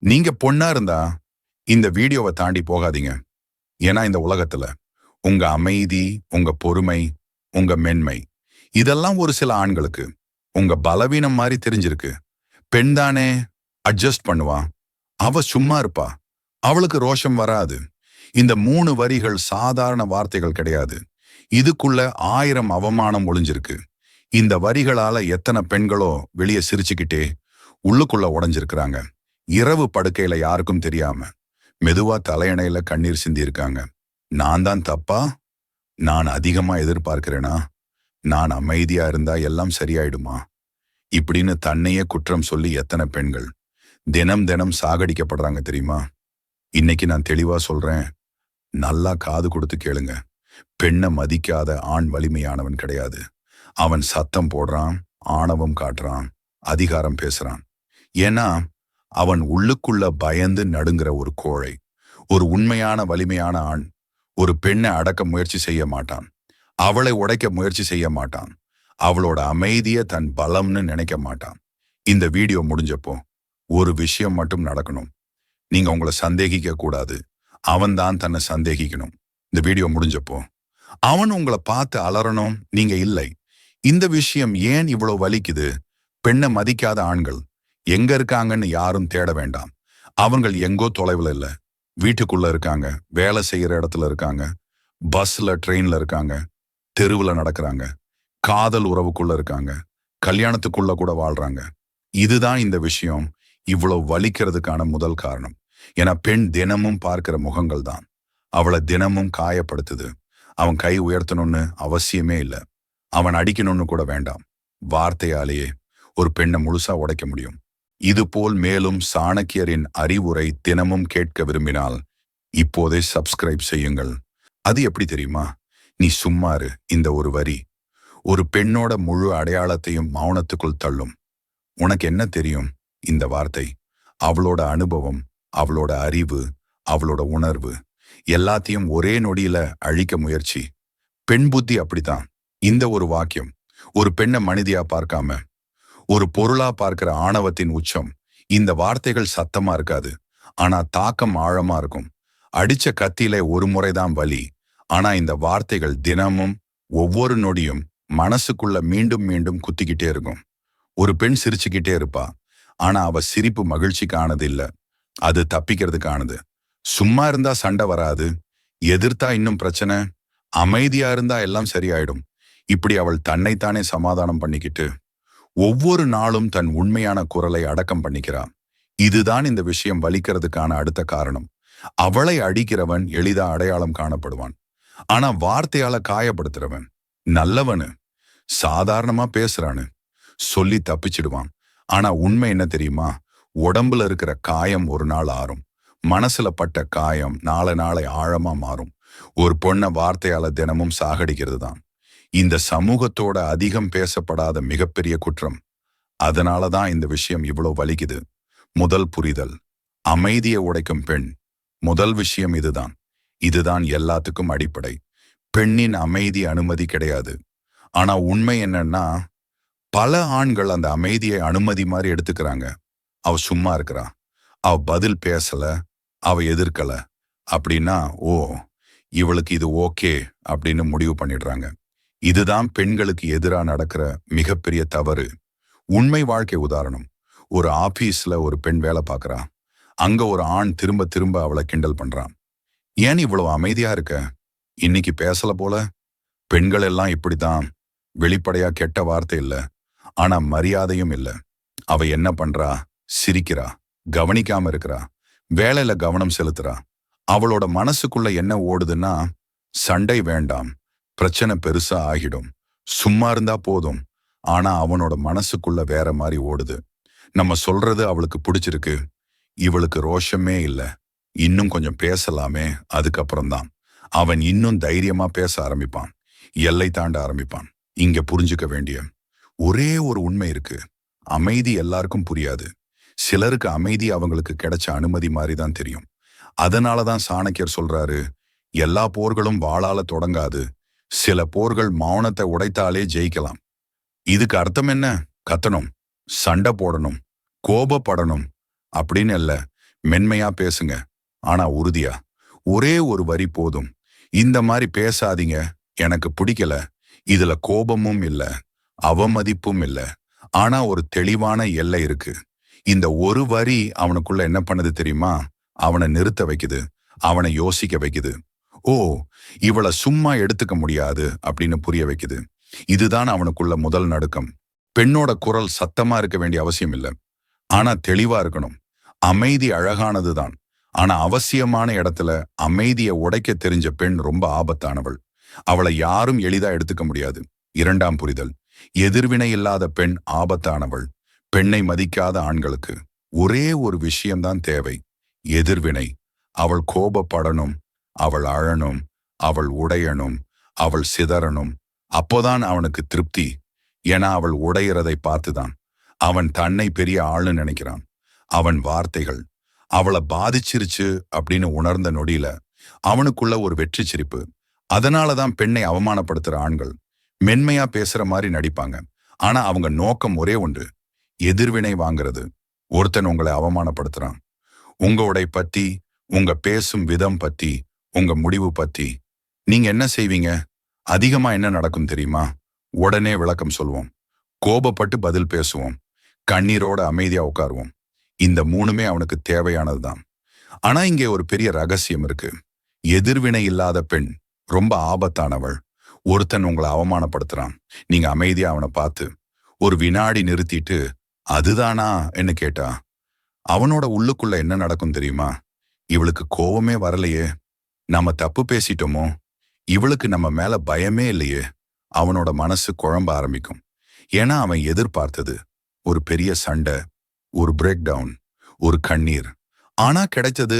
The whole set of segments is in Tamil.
நீங்க பொண்ணா இருந்தா இந்த வீடியோவை தாண்டி போகாதீங்க. ஏன்னா இந்த உலகத்துல உங்க அமைதி, உங்க பொறுமை, உங்க மென்மை இதெல்லாம் ஒரு சில ஆண்களுக்கு உங்க பலவீனம் மாதிரி தெரிஞ்சிருக்கு. பெண் தானே, அட்ஜஸ்ட் பண்ணுவா, அவ சும்மா இருப்பா, அவளுக்கு ரோஷம் வராது. இந்த 3 வரிகள் சாதாரண வார்த்தைகள் கிடையாது. இதுக்குள்ள 1000 அவமானம் ஒளிஞ்சிருக்கு. இந்த வரிகளால எத்தனை பெண்களோ வெளியே சிரிச்சுக்கிட்டே உள்ளுக்குள்ள உடைஞ்சிருக்கிறாங்க. இரவு படுக்கையில யாருக்கும் தெரியாம மெதுவா தலையணையில கண்ணீர் சிந்தி இருக்காங்க. நான் தான் தப்பா? நான் அதிகமா எதிர்பார்க்கிறேனா? நான் அமைதியா இருந்தா எல்லாம் சரியாயிடுமா? இப்படின்னு தன்னையே குற்றம் சொல்லி எத்தனை பெண்கள் தினம் தினம் சாகடிக்கப்படுறாங்க தெரியுமா? இன்னைக்கு நான் தெளிவா சொல்றேன், நல்லா காது கொடுத்து கேளுங்க. பெண்ணை மதிக்காத ஆண் வலிமையானவன் கிடையாது. அவன் சத்தம் போடுறான், ஆணவம் காட்டுறான், அதிகாரம் பேசுறான். ஏன்னா அவன் உள்ளுக்குள்ள பயந்து நடுங்கிற ஒரு கோழை. ஒரு உண்மையான வலிமையான ஆண் ஒரு பெண்ணை அடக்க முயற்சி செய்ய மாட்டான், அவளை உடைக்க முயற்சி செய்ய மாட்டான், அவளோட அமைதியை தன் பலம்னு நினைக்க மாட்டான். இந்த வீடியோ முடிஞ்சப்போ ஒரு விஷயம் மட்டும் நடக்கணும். நீங்க உங்களை சந்தேகிக்க கூடாது, அவன் தான் தன்னை சந்தேகிக்கணும். இந்த வீடியோ முடிஞ்சப்போ அவன் உங்களை பார்த்து அலறணும், நீங்க இல்லை. இந்த விஷயம் ஏன் இவ்வளவு வலிக்குது? பெண்ணை மதிக்காத ஆண்கள் எங்க இருக்காங்கன்னு யாரும் தேட வேண்டாம். அவங்கள் எங்கோ தொலைவில் இல்லை, வீட்டுக்குள்ள இருக்காங்க, வேலை செய்யற இடத்துல இருக்காங்க, பஸ்ல ட்ரெயின்ல இருக்காங்க, தெருவுல நடக்கிறாங்க, காதல் உறவுக்குள்ள இருக்காங்க, கல்யாணத்துக்குள்ள கூட வாழ்றாங்க. இதுதான் இந்த விஷயம் இவ்வளவு வலிக்கிறதுக்கான முதல் காரணம். ஏன்னா பெண் தினமும் பார்க்கிற முகங்கள் தான் அவளை தினமும் காயப்படுத்துது. அவன் கை உயர்த்தணும்னு அவசியமே இல்லை, அவன் அடிக்கணும்னு கூட வேண்டாம். வார்த்தையாலேயே ஒரு பெண்ணை முழுசா உடைக்க முடியும். இதுபோல் மேலும் சாணக்கியரின் அறிவுரை தினமும் கேட்க விரும்பினால் இப்போதே சப்ஸ்கிரைப் செய்யுங்கள். அது எப்படி தெரியுமா? நீ சும்மாரு இந்த ஒரு வரி ஒரு பெண்ணோட முழு அடையாளத்தையும் மௌனத்துக்குள் தள்ளும். உனக்கு என்ன தெரியும்? இந்த வார்த்தை அவளோட அனுபவம், அவளோட அறிவு, அவளோட உணர்வு எல்லாத்தையும் ஒரே நொடியில அழிக்க முயற்சி. பெண் புத்தி அப்படித்தான். இந்த ஒரு வாக்கியம் ஒரு பெண்ணை மனிதியா பார்க்காம ஒரு பொருளா பார்க்கிற ஆணவத்தின் உச்சம். இந்த வார்த்தைகள் சத்தமா இருக்காது, ஆனா தாக்கம் ஆழமா இருக்கும். அடிச்ச கத்தியில ஒரு முறைதான் வலி, ஆனா இந்த வார்த்தைகள் தினமும் ஒவ்வொரு நொடியும் மனசுக்குள்ள மீண்டும் மீண்டும் குத்திக்கிட்டே இருக்கும். ஒரு பெண் சிரிச்சுக்கிட்டே இருப்பா, ஆனா அவ சிரிப்பு மகிழ்ச்சிக்கானது இல்ல, அது தப்பிக்கிறதுக்கானது. சும்மா இருந்தா சண்டை வராது, எதிர்த்தா இன்னும் பிரச்சனை, அமைதியா இருந்தா எல்லாம் சரியாயிடும். இப்படி அவள் தன்னைத்தானே சமாதானம் பண்ணிக்கிட்டு ஒவ்வொரு நாளும் தன் உண்மையான குரலை அடக்கம் பண்ணிக்கிறான். இதுதான் இந்த விஷயம் வலிக்கிறதுக்கான அடுத்த காரணம். அவளை அடிக்கிறவன் எளிதா அடையாளம் காணப்படுவான், ஆனா வார்த்தையால காயப்படுத்துறவன் நல்லவனு, சாதாரணமா பேசுறானு சொல்லி தப்பிச்சிடுவான். ஆனா உண்மை என்ன தெரியுமா? உடம்புல இருக்கிற காயம் ஒரு நாள் ஆறும், மனசுல பட்ட காயம் நாளை ஆழமா மாறும். ஒரு பொண்ணை வார்த்தையால தினமும் சாகடிக்கிறது தான் இந்த சமூகத்தோட அதிகம் பேசப்படாத மிகப்பெரிய குற்றம். அதனாலதான் இந்த விஷயம் இவ்வளவு வலிக்குது. முதல் புரிதல், அமைதியை உடைக்கும் பெண். முதல் விஷயம் இதுதான். இதுதான் எல்லாத்துக்கும் அடிப்படை. பெண்ணின் அமைதி அனுமதி கிடையாது. ஆனா உண்மை என்னன்னா, பல ஆண்கள் அந்த அமைதியை அனுமதி மாதிரி எடுத்துக்கிறாங்க. அவ சும்மா இருக்கிறா, அவ பதில் பேசல, அவ எதிர்க்கல அப்படின்னா ஓ இவளுக்கு இது ஓகே அப்படின்னு முடிவு பண்ணிடுறாங்க. இதுதான் பெண்களுக்கு எதிராக நடக்கிற மிகப்பெரிய தவறு. உண்மை வாழ்க்கை உதாரணம். ஒரு ஆபீஸ்ல ஒரு பெண் வேலை பார்க்கறா. அங்க ஒரு ஆண் திரும்ப திரும்ப அவளை கிண்டல் பண்றான். ஏன் இவ்வளவு அமைதியா இருக்க? இன்னைக்கு பேசல போல? பெண்கள் எல்லாம் இப்படித்தான். வெளிப்படையா கெட்ட வார்த்தை இல்ல, ஆனா மரியாதையும் இல்ல. அவ என்ன பண்றா? சிரிக்கிறா, கவனிக்காம இருக்கிறா, வேலையில கவனம் செலுத்துறா. அவளோட மனசுக்குள்ள என்ன ஓடுதுன்னா, சண்டை வேண்டாம், பிரச்சனை பெருசா ஆகிடும், சும்மா இருந்தா போதும். ஆனா அவனோட மனசுக்குள்ள வேற மாதிரி ஓடுது. நம்ம சொல்றது அவளுக்கு பிடிச்சிருக்கு, இவளுக்கு ரோஷமே இல்ல, இன்னும் கொஞ்சம் பேசலாமே. அதுக்கப்புறம்தான் அவன் இன்னும் தைரியமா பேச ஆரம்பிப்பான், எல்லை தாண்ட ஆரம்பிப்பான். இங்க புரிஞ்சுக்க வேண்டிய ஒரே ஒரு உண்மை இருக்கு. அமைதி எல்லாருக்கும் புரியாது. சிலருக்கு அமைதி அவங்களுக்கு கிடைச்ச அனுமதி மாதிரி தான் தெரியும். அதனாலதான் சாணக்கியர் சொல்றாரு, எல்லா போர்களும் வாளால தொடங்காது, சில போர்கள் மௌனத்தை உடைத்தாலே ஜெயிக்கலாம். இதுக்கு அர்த்தம் என்ன? கத்தணும், சண்டை போடணும், கோபப்படணும் அப்படின்னு இல்ல. மென்மையா பேசுங்க, ஆனா உறுதியா. ஒரே ஒரு வரி போதும். இந்த மாதிரி பேசாதீங்க, எனக்கு பிடிக்கல. இதுல கோபமும் இல்ல, அவமதிப்பும் இல்ல. ஆனா ஒரு தெளிவான எல்லை இருக்கு. இந்த ஒரு வரி அவனுக்குள்ள என்ன பண்ணுது தெரியுமா? அவனை நிறுத்த வைக்குது. அவனை யோசிக்க வைக்குது. ஓ, இவள சும்மா எடுத்துக்க முடியாது அப்படின்னு புரிய வைக்குது. இதுதான் அவனுக்குள்ள முதல் நடுக்கம். பெண்ணோட குரல் சத்தமா இருக்க வேண்டிய அவசியம் இல்ல. ஆனா தெளிவா இருக்கணும். அமைதி அழகானதுதான். ஆனா அவசியமான இடத்துல அமைதியை உடைக்க தெரிஞ்ச பெண் ரொம்ப ஆபத்தானவள். அவளை யாரும் எளிதா எடுத்துக்க முடியாது. இரண்டாம் புரிதல். எதிர்வினை இல்லாத பெண் ஆபத்தானவள். பெண்ணை மதிக்காத ஆண்களுக்கு ஒரே ஒரு விஷயம்தான் தேவை, எதிர்வினை. அவள் கோபப்படணும், அவள் அழணும், அவள் உடையணும், அவள் சிதறணும். அப்போதான் அவனுக்கு திருப்தி. ஏன்னா அவள் உடையிறதை பார்த்துதான் அவன் தன்னை பெரிய ஆளு நினைக்கிறான். அவன் வார்த்தைகள் அவளை பாதிச்சிருச்சு அப்படின்னு உணர்ந்த நொடியில அவனுக்குள்ள ஒரு வெற்றி சிரிப்பு. அதனாலதான் பெண்ணை அவமானப்படுத்துற ஆண்கள் மென்மையா பேசுற மாதிரி நடிப்பாங்க. ஆனா அவங்க நோக்கம் ஒரே ஒன்று, எதிர்வினை வாங்குறது. ஒருத்தன் உங்களை அவமானப்படுத்துறான், உங்க உடை பத்தி, உங்க பேசும் விதம் பத்தி, உங்க முடிவு பத்தி நீங்க என்ன செய்வீங்க? அதிகமா என்ன நடக்கும் தெரியுமா? உடனே விளக்கம் சொல்லுவோம், கோபப்பட்டு பதில் பேசுவோம், கண்ணீரோட அமைதியா உட்காருவோம். இந்த மூணுமே அவனுக்கு தேவையானதுதான். ஆனா இங்கே ஒரு பெரிய ரகசியம் இருக்கு. எதிர்வினை இல்லாத பெண் ரொம்ப ஆபத்தானவள். ஒருத்தன் உங்களை அவமானப்படுத்துறான், நீங்க அமைதியா அவனை பார்த்து ஒரு வினாடி நிறுத்திட்டு அதுதானா என்ன கேட்டா அவனோட உள்ளுக்குள்ள என்ன நடக்கும் தெரியுமா? இவளுக்கு கோவமே வரலையே, நம்ம தப்பு பேசிட்டோமோ, இவளுக்கு நம்ம மேல பயமே இல்லையே. அவனோட மனசு குழம்ப ஆரம்பிக்கும். ஏன்னா அவன் எதிர்பார்த்தது ஒரு பெரிய சண்டை, ஒரு பிரேக் டவுன், ஒரு கண்ணீர். ஆனா கிடைச்சது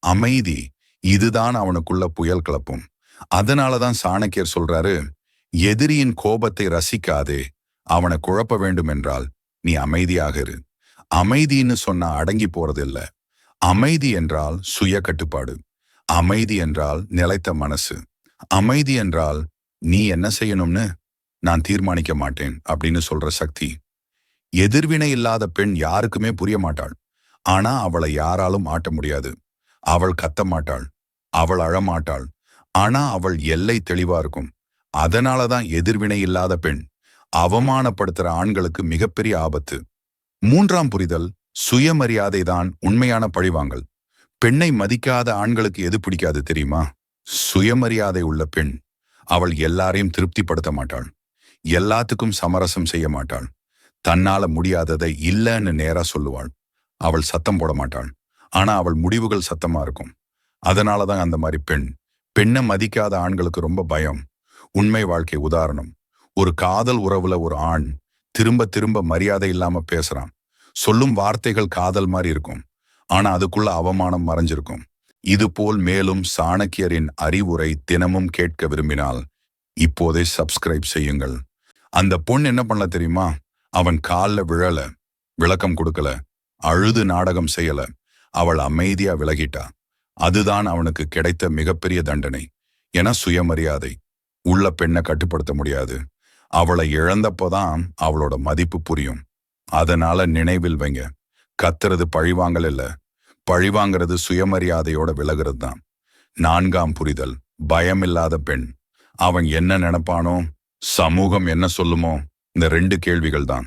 அமைதி. இதுதான் அவனுக்குள்ள புயல் கிளப்பும். அதனாலதான் சாணக்கியர் சொல்றாரு, எதிரியின் கோபத்தை ரசிக்காதே, அவனை குழப்ப வேண்டும் என்றால் நீ அமைதியாக இரு. அமைதின்னு சொன்னா அடங்கி போறதில்ல. அமைதி என்றால் சுய கட்டுப்பாடு. அமைதி என்றால் நிலைத்த மனசு. அமைதி என்றால் நீ என்ன செய்யணும்னு நான் தீர்மானிக்க மாட்டேன் அப்படின்னு சொல்ற சக்தி. எதிர்வினை இல்லாத பெண் யாருக்குமே புரிய மாட்டாள். ஆனா அவளை யாராலும் ஆட்ட முடியாது. அவள் கத்த மாட்டாள், அவள் அழமாட்டாள். ஆனா அவள் எல்லை தெளிவா இருக்கும். அதனாலதான் எதிர்வினை இல்லாத பெண் அவமானப்படுத்துற ஆண்களுக்கு மிகப்பெரிய ஆபத்து. மூன்றாம் புரிதல், சுயமரியாதை தான் உண்மையான பழிவாங்கல். பெண்ணை மதிக்காத ஆண்களுக்கு எது பிடிக்காது தெரியுமா? சுயமரியாதை உள்ள பெண். அவள் எல்லாரையும் திருப்திப்படுத்த மாட்டாள், எல்லாத்துக்கும் சமரசம் செய்ய மாட்டாள், தன்னால முடியாததை இல்லைன்னு நேரா சொல்லுவாள். அவள் சத்தம் போட மாட்டாள், ஆனா அவள் முடிவுகள் சத்தமா இருக்கும். அதனாலதான் அந்த மாதிரி பெண். பெண்ணை மதிக்காத ஆண்களுக்கு ரொம்ப பயம். உண்மை வாழ்க்கை உதாரணம். ஒரு காதல் உறவுல ஒரு ஆண் திரும்ப திரும்ப மரியாதை இல்லாம பேசுறான். சொல்லும் வார்த்தைகள் காதல் மாதிரி இருக்கும், ஆனா அதுக்குள்ள அவமானம் மறைஞ்சிருக்கும். இது போல் மேலும் சாணக்கியரின் அறிவுரை தினமும் கேட்க விரும்பினால் இப்போதே சப்ஸ்கிரைப் செய்யுங்கள். அந்த பொண்ணு என்ன பண்ணல தெரியுமா? அவன் கால்ல விழல, விளக்கம் கொடுக்கல, அழுது நாடகம் செய்யல. அவள் அமைதியா விலகிட்டா. அதுதான் அவனுக்கு கிடைத்த மிகப்பெரிய தண்டனை. என சுயமரியாதை உள்ள பெண்ணை கட்டுப்படுத்த முடியாது. அவளை இழந்தப்போதான் அவளோட மதிப்பு புரியும். அதனால நினைவில் வைங்க, கத்துறது பழிவாங்கல் இல்ல, பழிவாங்கிறது சுயமரியாதையோட விலகிறது தான். நான்காம் புரிதல், பயமில்லாத பெண். அவன் என்ன நினைப்பானோ, சமூகம் என்ன சொல்லுமோ, இந்த 2 கேள்விகள் தான்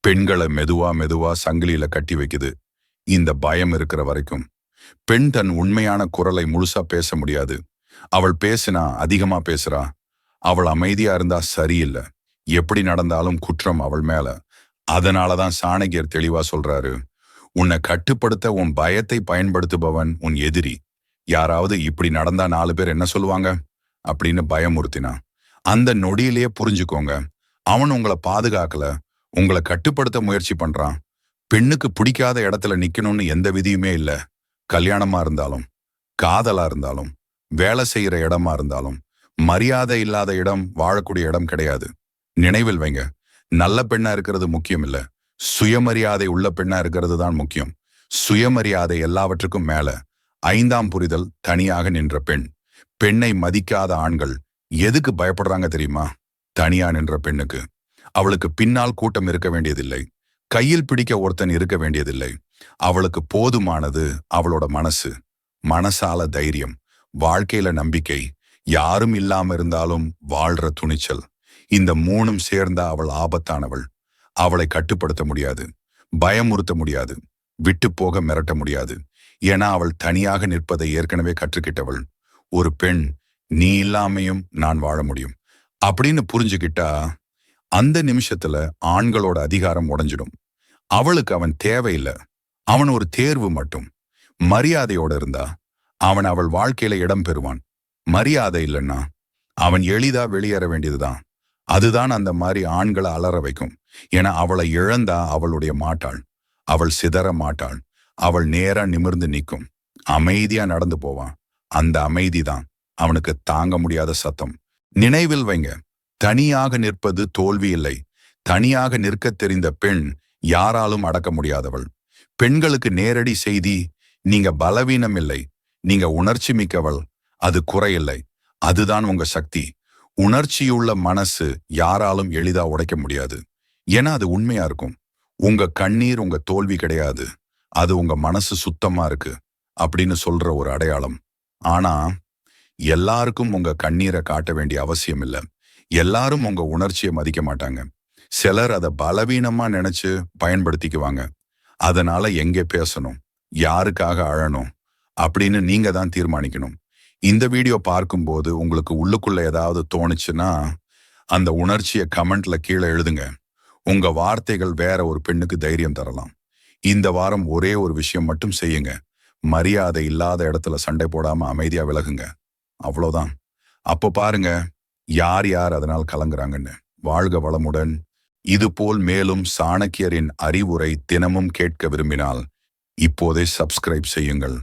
பெண்களை மெதுவா மெதுவா சங்கிலியில கட்டி வைக்குது. இந்த பயம் இருக்கிற வரைக்கும் பெண் தன் உண்மையான குரலை முழுசா பேச முடியாது. அவள் பேசினா அதிகமா பேசுறா. அவள் அமைதியா இருந்தா சரியில்லை. எப்படி நடந்தாலும் குற்றம் அவள் மேல. அதனாலதான் சாணக்கியர் தெளிவா சொல்றாரு, உன்னை கட்டுப்படுத்த உன் பயத்தை பயன்படுத்துபவன் உன் எதிரி. யாராவது இப்படி நடந்தா 4 பேர் என்ன சொல்லுவாங்க அப்படின்னு பயமுறுத்தினா அந்த நொடியிலேயே புரிஞ்சுக்கோங்க, அவன் உங்களை பாதுகாக்கல, உங்களை கட்டுப்படுத்த முயற்சி பண்றான். பெண்ணுக்கு பிடிக்காத இடத்துல நிக்கணும்னு எந்த விதியுமே இல்ல. கல்யாணமா இருந்தாலும், காதலா இருந்தாலும், வேலை செய்யற இடமா இருந்தாலும், மரியாதை இல்லாத இடம் வாழக்கூடிய இடம் கிடையாது. நினைவில் வைங்க, நல்ல பெண்ணா இருக்கிறது முக்கியம் இல்ல, சுயமரியாதை உள்ள பெண்ணா இருக்கிறது தான் முக்கியம். சுயமரியாதை எல்லாவற்றுக்கும் மேல. 5ஆம் புரிதல், தனியாக நின்ற பெண். பெண்ணை மதிக்காத ஆண்கள் எதுக்கு பயப்படுறாங்க தெரியுமா? தனியா நின்ற பெண்ணுக்கு. அவளுக்கு பின்னால் கூட்டம் இருக்க வேண்டியதில்லை, கையில் பிடிக்க ஒருத்தன் இருக்க வேண்டியதில்லை. அவளுக்கு போதுமானது அவளோட மனசு. மனசால தைரியம், வாழ்க்கையில நம்பிக்கை, யாரும் இல்லாம இருந்தாலும் வாழ்ற துணிச்சல். இந்த மூணும் சேர்ந்தா அவள் ஆபத்தானவள். அவளை கட்டுப்படுத்த முடியாது, பயமுறுத்த முடியாது, விட்டு போக மிரட்ட முடியாது. ஏன்னா அவள் தனியாக நிற்பதை ஏற்கனவே கற்றுக்கிட்டவள். ஒரு பெண் நீ இல்லாமையும் நான் வாழ முடியும் அப்படின்னு புரிஞ்சுக்கிட்டா அந்த நிமிஷத்துல ஆண்களோட அதிகாரம் உடைஞ்சிடும். அவளுக்கு அவன் தேவையில்லை, அவன் ஒரு தேர்வு மட்டும். மரியாதையோட இருந்தா அவன் அவள் வாழ்க்கையில இடம் பெறுவான். மரியாதை இல்லைன்னா அவன் எளிதா வெளியேற வேண்டியதுதான். அதுதான் அந்த மாதிரி ஆண்களை அலற வைக்கும். ஏன்னா அவளை இழந்தா அவளுடைய மாட்டாள், அவள் சிதற மாட்டாள். அவள் நேரா நிமிர்ந்து நிற்கும், அமைதியா நடந்து போவான். அந்த அமைதி தான் அவனுக்கு தாங்க முடியாத சத்தம். நினைவில் வைங்க, தனியாக நிற்பது தோல்வி இல்லை. தனியாக நிற்க தெரிந்த பெண் யாராலும் அடக்க முடியாதவள். பெண்களுக்கு நேரடி செய்தி, நீங்க பலவீனம் இல்லை, நீங்க உணர்ச்சி மிக்கவள். அது குறையில்லை, அதுதான் உங்க சக்தி. உணர்ச்சியுள்ள மனசு யாராலும் எளிதா உடைக்க முடியாது. ஏன்னா அது உண்மையா இருக்கும். உங்க கண்ணீர் உங்க தோல்வி கிடையாது, அது உங்க மனசு சுத்தமா இருக்கு அப்படின்னு சொல்ற ஒரு அடையாளம். ஆனா எல்லாருக்கும் உங்க கண்ணீரை காட்ட வேண்டிய அவசியம் இல்லை. எல்லாரும் உங்க உணர்ச்சியை மதிக்க மாட்டாங்க. சிலர் அதை பலவீனமா நினைச்சு பயன்படுத்திக்குவாங்க. அதனால எங்கே பேசணும், யாருக்காக அழணும் அப்படின்னு நீங்க தான் தீர்மானிக்கணும். இந்த வீடியோ பார்க்கும்போது உங்களுக்கு உள்ளுக்குள்ள ஏதாவது தோணுச்சுன்னா அந்த உணர்ச்சியை கமெண்ட்ல கீழே எழுதுங்க. உங்க வார்த்தைகள் வேற ஒரு பெண்ணுக்கு தைரியம் தரலாம். இந்த வாரம் ஒரே ஒரு விஷயம் மட்டும் செய்யுங்க. மரியாதை இல்லாத இடத்துல சண்டை போடாம அமைதியா விலகுங்க. அவ்வளோதான். அப்போ பாருங்க யார் யார் அதனால் கலங்குறாங்கன்னு. வாழ்க வளமுடன். இதுபோல் மேலும் சாணக்கியரின் அறிவுரை தினமும் கேட்க விரும்பினால் இப்போதே சப்ஸ்கிரைப் செய்யுங்கள்.